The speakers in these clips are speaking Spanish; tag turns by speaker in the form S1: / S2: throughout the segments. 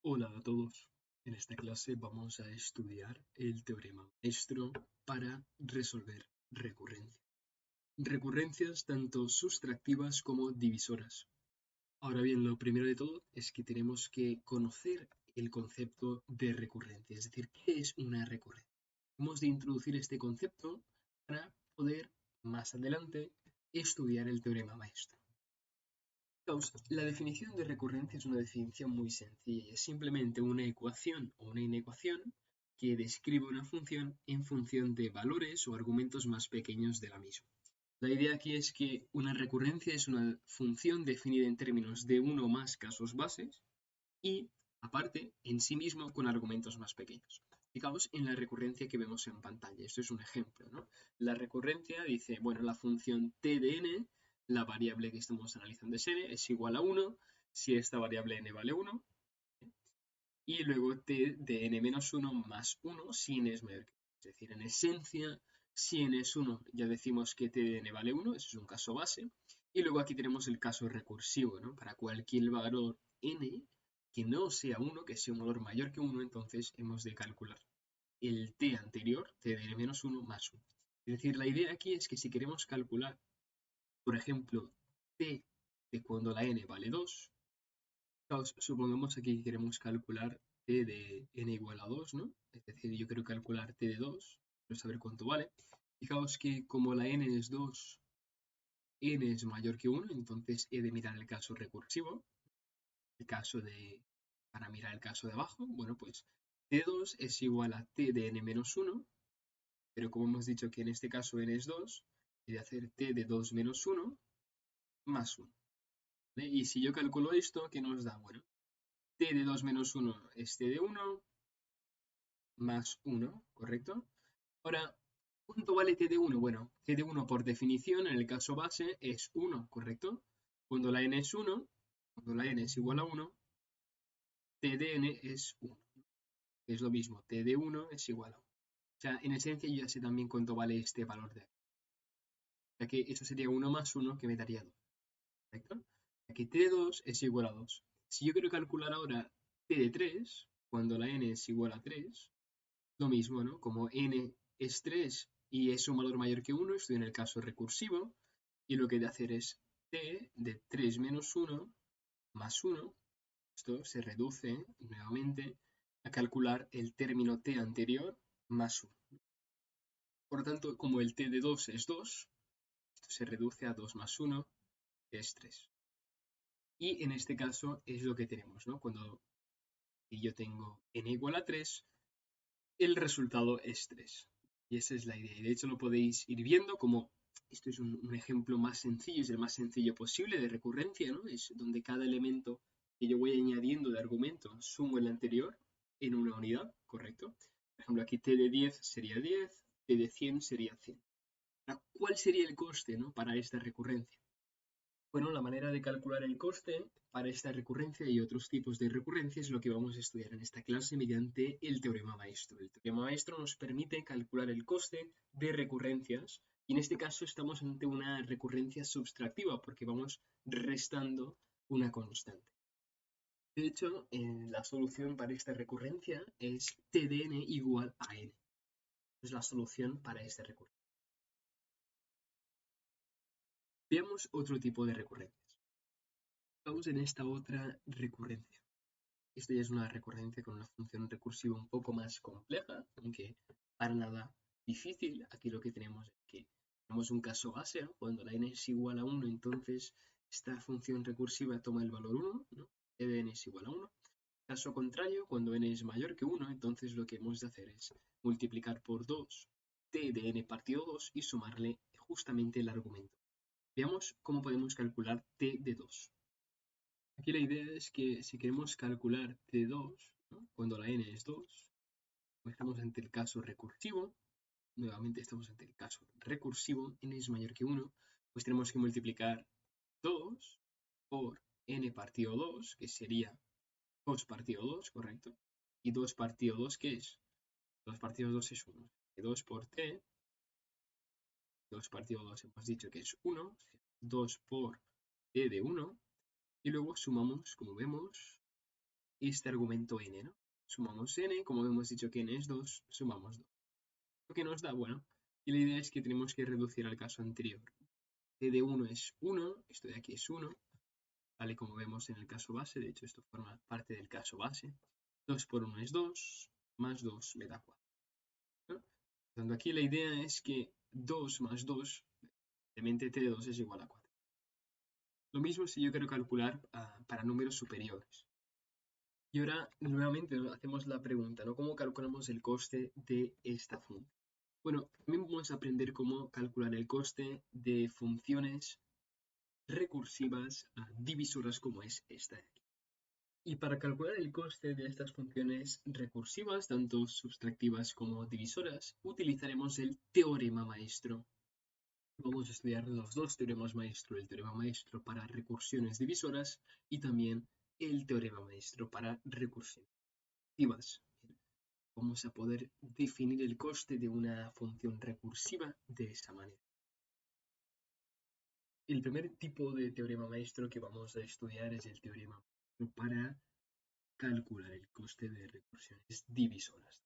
S1: Hola a todos. En esta clase vamos a estudiar el teorema maestro para resolver recurrencias. Recurrencias tanto sustractivas como divisoras. Ahora bien, lo primero de todo es que tenemos que conocer el concepto de recurrencia, es decir, ¿qué es una recurrencia? Hemos de introducir este concepto para poder más adelante estudiar el teorema maestro. La definición de recurrencia es una definición muy sencilla, es simplemente una ecuación o una inecuación que describe una función en función de valores o argumentos más pequeños de la misma. La idea aquí es que una recurrencia es una función definida en términos de uno o más casos bases y, aparte, en sí mismo con argumentos más pequeños. Fijaos en la recurrencia que vemos en pantalla. Esto es un ejemplo, ¿no? La recurrencia dice, bueno, la función t de n, la variable que estamos analizando es n, es igual a 1 si esta variable n vale 1. Y luego t de n menos 1 más 1 si n es mayor que 1. Es decir, en esencia, si n es 1, ya decimos que t de n vale 1, eso es un caso base. Y luego aquí tenemos el caso recursivo, ¿no? Para cualquier valor n que no sea 1, que sea un valor mayor que 1, entonces hemos de calcular el t anterior, t de n menos 1 más 1. Es decir, la idea aquí es que si queremos calcular, por ejemplo, t de cuando la n vale 2, supongamos aquí que queremos calcular t de n igual a 2, ¿no? Es decir, yo quiero calcular t de 2, quiero saber cuánto vale. Fijaos que como la n es 2, n es mayor que 1, entonces he de mirar el caso recursivo, para mirar el caso de abajo, bueno, pues t2 es igual a t de n menos 1, pero como hemos dicho que en este caso n es 2, he de hacer t de 2 menos 1 más 1. ¿Vale? Y si yo calculo esto, ¿qué nos da? Bueno, t de 2 menos 1 es t de 1 más 1, ¿correcto? Ahora, ¿cuánto vale t de 1? Bueno, t de 1 por definición en el caso base es 1, ¿correcto? Cuando la n es 1, cuando la n es igual a 1, t de n es 1. Es lo mismo, t de 1 es igual a 1. O sea, en esencia yo ya sé también cuánto vale este valor de aquí. Ya que eso sería 1 más 1 que me daría 2, ¿correcto? Ya que t de 2 es igual a 2. Si yo quiero calcular ahora t de 3, cuando la n es igual a 3, lo mismo, ¿no? Como n es 3 y es un valor mayor que 1, estoy en el caso recursivo, y lo que he de hacer es t de 3 menos 1 más 1. Esto se reduce nuevamente a calcular el término t anterior más 1. Por lo tanto, como el t de 2 es 2, esto se reduce a 2 más 1, que es 3. Y en este caso es lo que tenemos, ¿no? Cuando yo tengo n igual a 3, el resultado es 3. Y esa es la idea. Y de hecho lo podéis ir viendo como esto es un ejemplo más sencillo, es el más sencillo posible de recurrencia, ¿no? Es donde cada elemento que yo voy añadiendo de argumento sumo el anterior en una unidad, ¿correcto? Por ejemplo, aquí t de 10 sería 10, t de 100 sería 100. Ahora, ¿cuál sería el coste, ¿no? Para esta recurrencia? Bueno, la manera de calcular el coste para esta recurrencia y otros tipos de recurrencia es lo que vamos a estudiar en esta clase mediante el teorema maestro. El teorema maestro nos permite calcular el coste de recurrencias y en este caso estamos ante una recurrencia subtractiva porque vamos restando una constante. De hecho, la solución para esta recurrencia es t de n igual a n. Es la solución para esta recurrencia. Veamos otro tipo de recurrencias. Vamos en esta otra recurrencia. Esto ya es una recurrencia con una función recursiva un poco más compleja, aunque para nada difícil. Aquí lo que tenemos es que tenemos un caso base, ¿no? Cuando la n es igual a 1, entonces esta función recursiva toma el valor 1, ¿no? t de n es igual a 1. Caso contrario, cuando n es mayor que 1, entonces lo que hemos de hacer es multiplicar por 2 t de n partido 2 y sumarle justamente el argumento. Veamos cómo podemos calcular t de 2. Aquí la idea es que si queremos calcular t2, ¿no? Cuando la n es 2, pues estamos ante el caso recursivo, nuevamente estamos ante el caso recursivo, n es mayor que 1, pues tenemos que multiplicar 2 por n partido 2, que sería 2 partido 2, ¿correcto? Y 2 partido 2, ¿qué es? 2 partido 2 es 1. 2 por t, 2 partido 2 hemos dicho que es 1, 2 por t de 1, y luego sumamos, como vemos, este argumento n, ¿no? Sumamos n, como hemos dicho que n es 2, sumamos 2. Lo que nos da, bueno, y la idea es que tenemos que reducir al caso anterior. t de 1 es 1, esto de aquí es 1, ¿vale? Como vemos en el caso base, de hecho esto forma parte del caso base. 2 por 1 es 2, más 2 me da 4. ¿No? Por tanto, aquí la idea es que 2 más 2, evidentemente t de 2 es igual a 4. Lo mismo si yo quiero calcular para números superiores. Y ahora nuevamente hacemos la pregunta, ¿no? ¿Cómo calculamos el coste de esta función? Bueno, también vamos a aprender cómo calcular el coste de funciones recursivas divisoras como es esta de aquí. Y para calcular el coste de estas funciones recursivas, tanto sustractivas como divisoras, utilizaremos el teorema maestro. Vamos a estudiar los dos teoremas maestro, el teorema maestro para recursiones divisoras y también el teorema maestro para recursiones recursivas. Vamos a poder definir el coste de una función recursiva de esa manera. El primer tipo de teorema maestro que vamos a estudiar es el teorema maestro para calcular el coste de recursiones divisoras.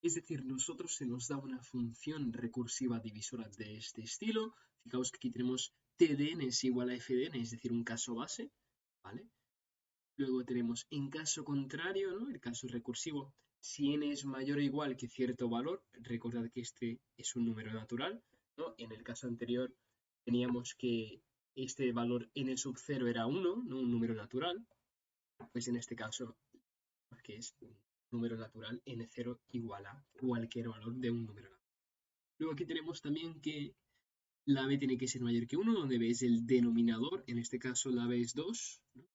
S1: Es decir, nosotros se nos da una función recursiva divisora de este estilo. Fijaos que aquí tenemos t de n es igual a f de n, es decir, un caso base, ¿vale? Luego tenemos en caso contrario, ¿no? El caso recursivo, si n es mayor o igual que cierto valor, recordad que este es un número natural, ¿no? En el caso anterior teníamos que este valor n sub 0 era 1, ¿no? Un número natural, pues en este caso, que es un número natural, n0 igual a cualquier valor de un número natural. Luego aquí tenemos también que la b tiene que ser mayor que 1, donde b es el denominador, en este caso la b es 2, ¿no?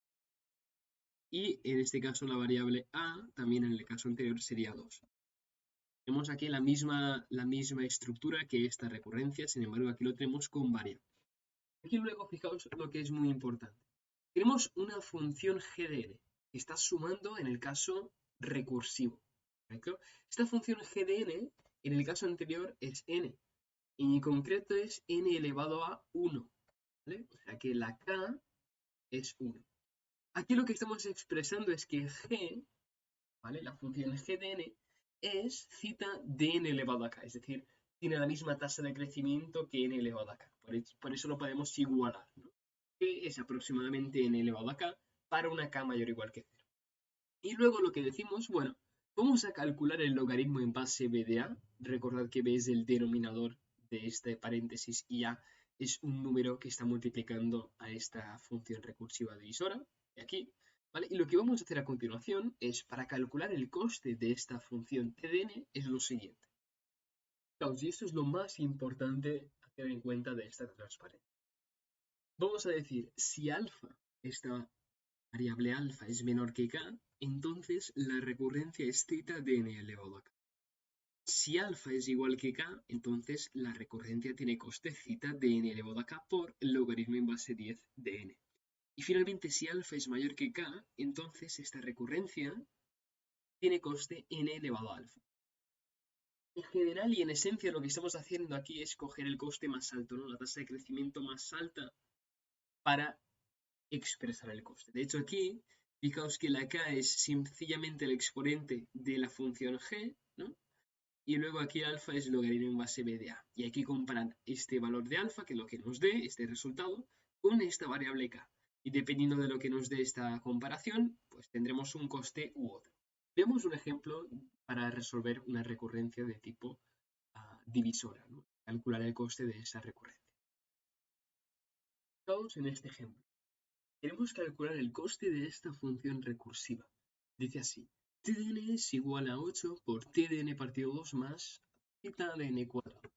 S1: Y en este caso la variable a, también en el caso anterior, sería 2. Tenemos aquí la misma estructura que esta recurrencia, sin embargo aquí lo tenemos con variable. Aquí luego fijaos lo que es muy importante. Tenemos una función g de n que está sumando en el caso recursivo, ¿correcto? Esta función g de n en el caso anterior es n, y en concreto es n elevado a 1, ¿vale? O sea que la k es 1. Aquí lo que estamos expresando es que g, ¿vale? La función g de n es zeta de n elevado a k, es decir, tiene la misma tasa de crecimiento que n elevado a k. Por eso lo podemos igualar, ¿no? Que es aproximadamente n elevado a k para una k mayor o igual que 0. Y luego lo que decimos, bueno, vamos a calcular el logaritmo en base b de a. Recordad que b es el denominador de este paréntesis y a es un número que está multiplicando a esta función recursiva divisora de aquí, ¿vale? Y lo que vamos a hacer a continuación es, para calcular el coste de esta función t de n, es lo siguiente. Y esto es lo más importante a tener en cuenta de esta transparencia. Vamos a decir, si alfa, esta variable alfa, es menor que k, entonces la recurrencia es θ de n elevado a k. Si alfa es igual que k, entonces la recurrencia tiene coste θ de n elevado a k por el logaritmo en base 10 de n. Y finalmente, si alfa es mayor que k, entonces esta recurrencia tiene coste n elevado a alfa. En general y en esencia lo que estamos haciendo aquí es coger el coste más alto, ¿no? La tasa de crecimiento más alta para expresar el coste. De hecho aquí, fijaos que la k es sencillamente el exponente de la función g, ¿no? Y luego aquí alfa es logaritmo en base b de a. Y hay que comparar este valor de alfa, que es lo que nos dé este resultado, con esta variable k. Y dependiendo de lo que nos dé esta comparación, pues tendremos un coste u otro. Veamos un ejemplo para resolver una recurrencia de tipo divisora, ¿no? Calcular el coste de esa recurrencia. Fijaos en este ejemplo. Queremos calcular el coste de esta función recursiva. Dice así, t de n es igual a 8 por t de n partido 2 más θ de n cuadrado.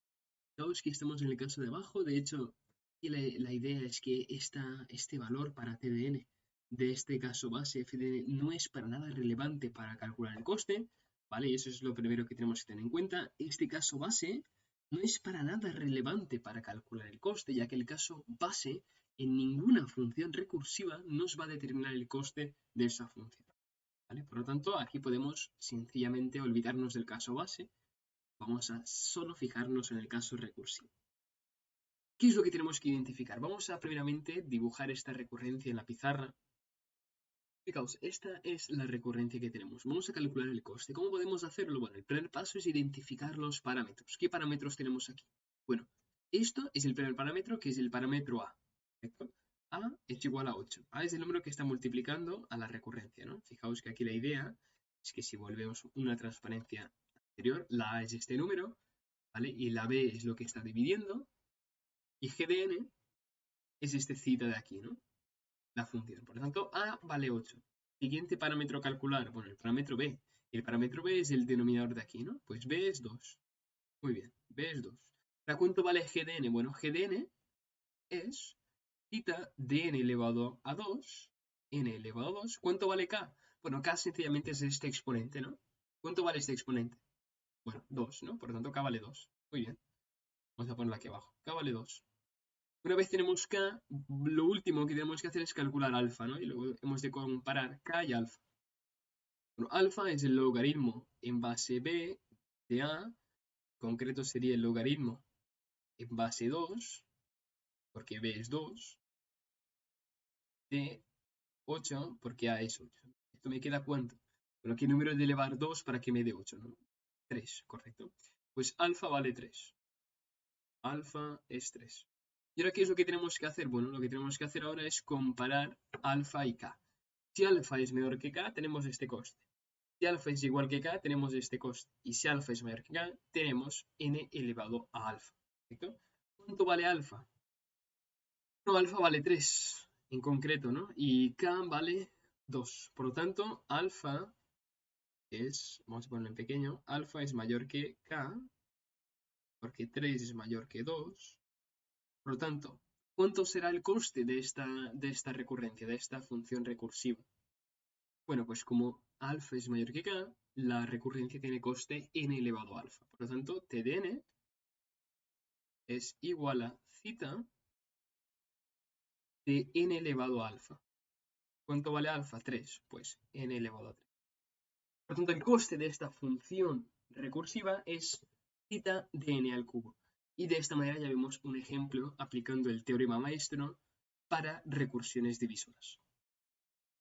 S1: Fijaos que estamos en el caso de abajo, de hecho, y la idea es que este valor para t de n de este caso base f de n no es para nada relevante para calcular el coste, ¿vale? Y eso es lo primero que tenemos que tener en cuenta. Este caso base no es para nada relevante para calcular el coste, ya que el caso base en ninguna función recursiva nos va a determinar el coste de esa función, ¿vale? Por lo tanto, aquí podemos sencillamente olvidarnos del caso base. Vamos a solo fijarnos en el caso recursivo. ¿Qué es lo que tenemos que identificar? Vamos a primeramente dibujar esta recurrencia en la pizarra. Fijaos, esta es la recurrencia que tenemos. Vamos a calcular el coste. ¿Cómo podemos hacerlo? Bueno, el primer paso es identificar los parámetros. ¿Qué parámetros tenemos aquí? Bueno, esto es el primer parámetro, que es el parámetro A. ¿Correcto? A es igual a 8. A es el número que está multiplicando a la recurrencia, ¿no? Fijaos que aquí la idea es que si volvemos una transparencia anterior, la A es este número, ¿vale? Y la B es lo que está dividiendo. Y g de n es este cita de aquí, ¿no? La función. Por lo tanto, A vale 8. Siguiente parámetro a calcular, bueno, el parámetro B. El parámetro B es el denominador de aquí, ¿no? Pues B es 2. Muy bien, B es 2. ¿Para cuánto vale g de n? Bueno, g de n es cita de n elevado a 2, n elevado a 2. ¿Cuánto vale k? Bueno, k sencillamente es este exponente, ¿no? ¿Cuánto vale este exponente? Bueno, 2, ¿no? Por lo tanto, k vale 2. Muy bien. Vamos a ponerlo aquí abajo. K vale 2. Una vez tenemos k, lo último que tenemos que hacer es calcular alfa, ¿no? Y luego hemos de comparar k y alfa. Bueno, alfa es el logaritmo en base b de a, en concreto sería el logaritmo en base 2, porque b es 2, de 8, porque a es 8. ¿Esto me queda cuánto? Bueno, ¿qué número de elevar 2 para que me dé 8? ¿No? 3, correcto. Pues alfa vale 3. Alfa es 3. ¿Y ahora qué es lo que tenemos que hacer? Bueno, lo que tenemos que hacer ahora es comparar alfa y k. Si alfa es menor que k, tenemos este coste. Si alfa es igual que k, tenemos este coste. Y si alfa es mayor que k, tenemos n elevado a alfa. ¿Correcto? ¿Cuánto vale alfa? No, alfa vale 3 en concreto, ¿no? Y k vale 2. Por lo tanto, alfa es, vamos a ponerlo en pequeño, alfa es mayor que k, porque 3 es mayor que 2. Por lo tanto, ¿cuánto será el coste de esta recurrencia, de esta función recursiva? Bueno, pues como alfa es mayor que k, la recurrencia tiene coste n elevado a alfa. Por lo tanto, t de n es igual a cita de n elevado a alfa. ¿Cuánto vale alfa? 3. Pues n elevado a 3. Por lo tanto, el coste de esta función recursiva es cita de n al cubo. Y de esta manera ya vemos un ejemplo aplicando el teorema maestro para recursiones divisoras.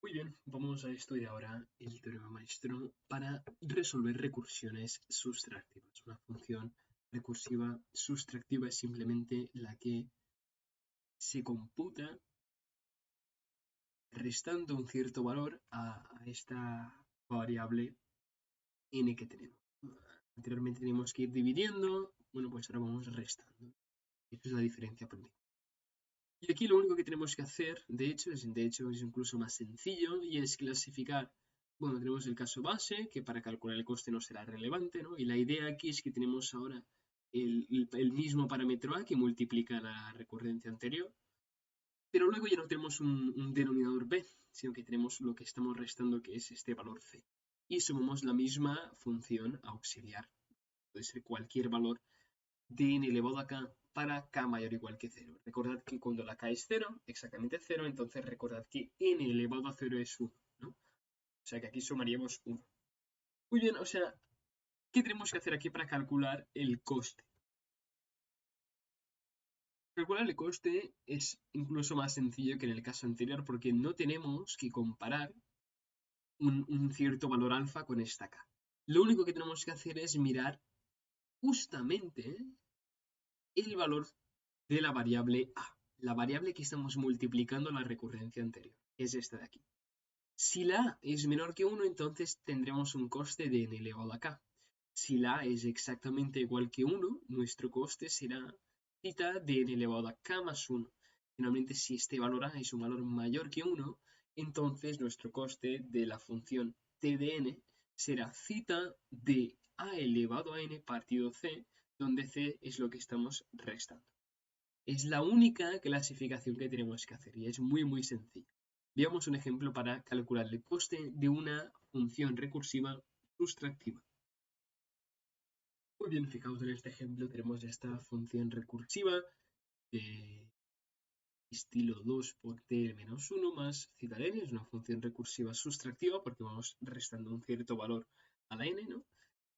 S1: Muy bien, vamos a estudiar ahora el teorema maestro para resolver recursiones sustractivas. Una función recursiva sustractiva es simplemente la que se computa restando un cierto valor a esta variable n que tenemos. Anteriormente teníamos que ir dividiendo, bueno, pues ahora vamos restando. Esta es la diferencia aprendida. Y aquí lo único que tenemos que hacer, de hecho es incluso más sencillo, y es clasificar. Bueno, tenemos el caso base, que para calcular el coste no será relevante, ¿no? Y la idea aquí es que tenemos ahora el mismo parámetro A que multiplica la recurrencia anterior, pero luego ya no tenemos un denominador B, sino que tenemos lo que estamos restando, que es este valor C. Y sumamos la misma función auxiliar. Puede ser cualquier valor de n elevado a k para k mayor o igual que 0. Recordad que cuando la k es 0, exactamente 0, entonces recordad que n elevado a 0 es 1, ¿no? O sea que aquí sumaríamos 1. Muy bien, o sea, ¿qué tenemos que hacer aquí para calcular el coste? Calcular el coste es incluso más sencillo que en el caso anterior porque no tenemos que comparar un cierto valor alfa con esta k. Lo único que tenemos que hacer es mirar justamente el valor de la variable a, la variable que estamos multiplicando la recurrencia anterior, es esta de aquí. Si la a es menor que 1, entonces tendremos un coste de n elevado a k. Si la a es exactamente igual que 1, nuestro coste será cita de n elevado a k más 1. Finalmente, si este valor a es un valor mayor que 1, entonces nuestro coste de la función t de n será cita de a elevado a n partido c, donde c es lo que estamos restando. Es la única clasificación que tenemos que hacer y es muy sencillo. Veamos un ejemplo para calcular el coste de una función recursiva sustractiva. Muy bien, fijaos en este ejemplo, tenemos esta función recursiva de estilo 2 por t menos 1 más cita de n, es una función recursiva sustractiva porque vamos restando un cierto valor a la n, ¿no?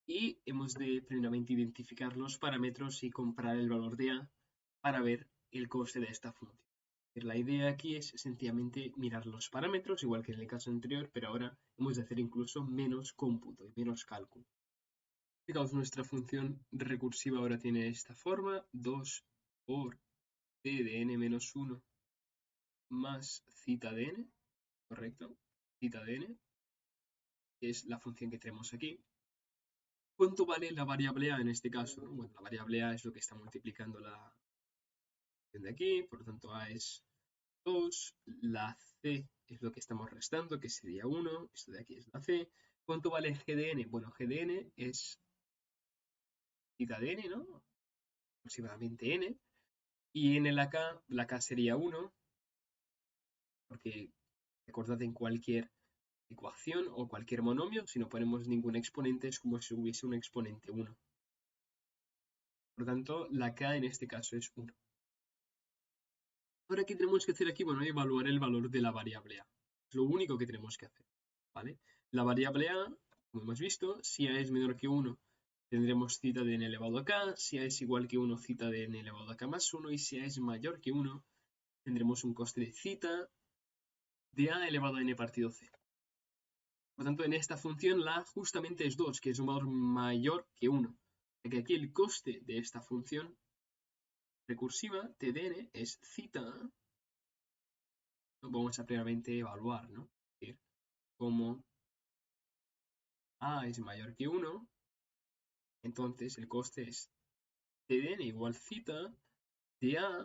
S1: Y hemos de primeramente identificar los parámetros y comparar el valor de a para ver el coste de esta función. La idea aquí es sencillamente mirar los parámetros, igual que en el caso anterior, pero ahora hemos de hacer incluso menos cómputo y menos cálculo. Fijaos, nuestra función recursiva ahora tiene esta forma, 2 por t de n menos 1 más cita de n, ¿correcto? Cita de n, que es la función que tenemos aquí. ¿Cuánto vale la variable a en este caso? Bueno, la variable a es lo que está multiplicando la función de aquí, por lo tanto a es 2, la c es lo que estamos restando, que sería 1, esto de aquí es la c. ¿Cuánto vale g de n? Bueno, g de n es cita de n, ¿no? Aproximadamente n. Y en la k sería 1, porque recordad en cualquier ecuación o cualquier monomio, si no ponemos ningún exponente es como si hubiese un exponente 1. Por lo tanto, la k en este caso es 1. Ahora, ¿qué tenemos que hacer aquí? Bueno, evaluar el valor de la variable a. Es lo único que tenemos que hacer, ¿vale? La variable a, como hemos visto, si a es menor que 1, tendremos cita de n elevado a k, si a es igual que 1, cita de n elevado a k más 1, y si a es mayor que 1, tendremos un coste de cita de a elevado a n partido c. Por lo tanto, en esta función la a justamente es 2, que es un valor mayor que 1. Ya que aquí el coste de esta función recursiva, t de n, es cita. Lo vamos a previamente evaluar, ¿no? Es decir, como a es mayor que 1, entonces el coste es t de n igual cita de a,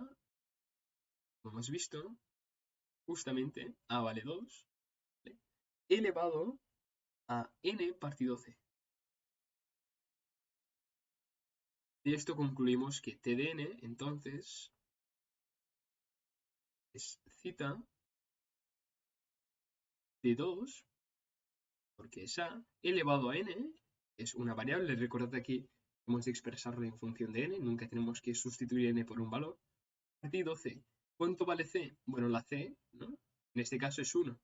S1: como hemos visto, justamente a vale 2, ¿vale? Elevado a n partido c. De esto concluimos que t de n, entonces, es cita de 2, porque es a, elevado a n, es una variable. Recordad aquí hemos de expresarlo en función de n, nunca tenemos que sustituir n por un valor. Partido c. ¿Cuánto vale c? Bueno, la c, ¿no? En este caso es 1.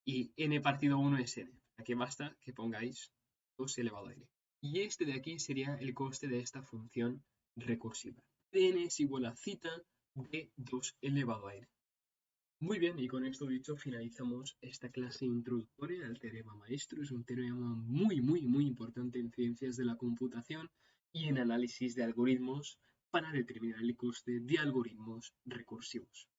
S1: Y n partido 1 es n. Aquí basta que pongáis 2 elevado a n. Y este de aquí sería el coste de esta función recursiva. n es igual a cita de 2 elevado a n. Muy bien, y con esto dicho finalizamos esta clase introductoria al teorema maestro. Es un teorema muy importante en ciencias de la computación y en análisis de algoritmos para determinar el coste de algoritmos recursivos.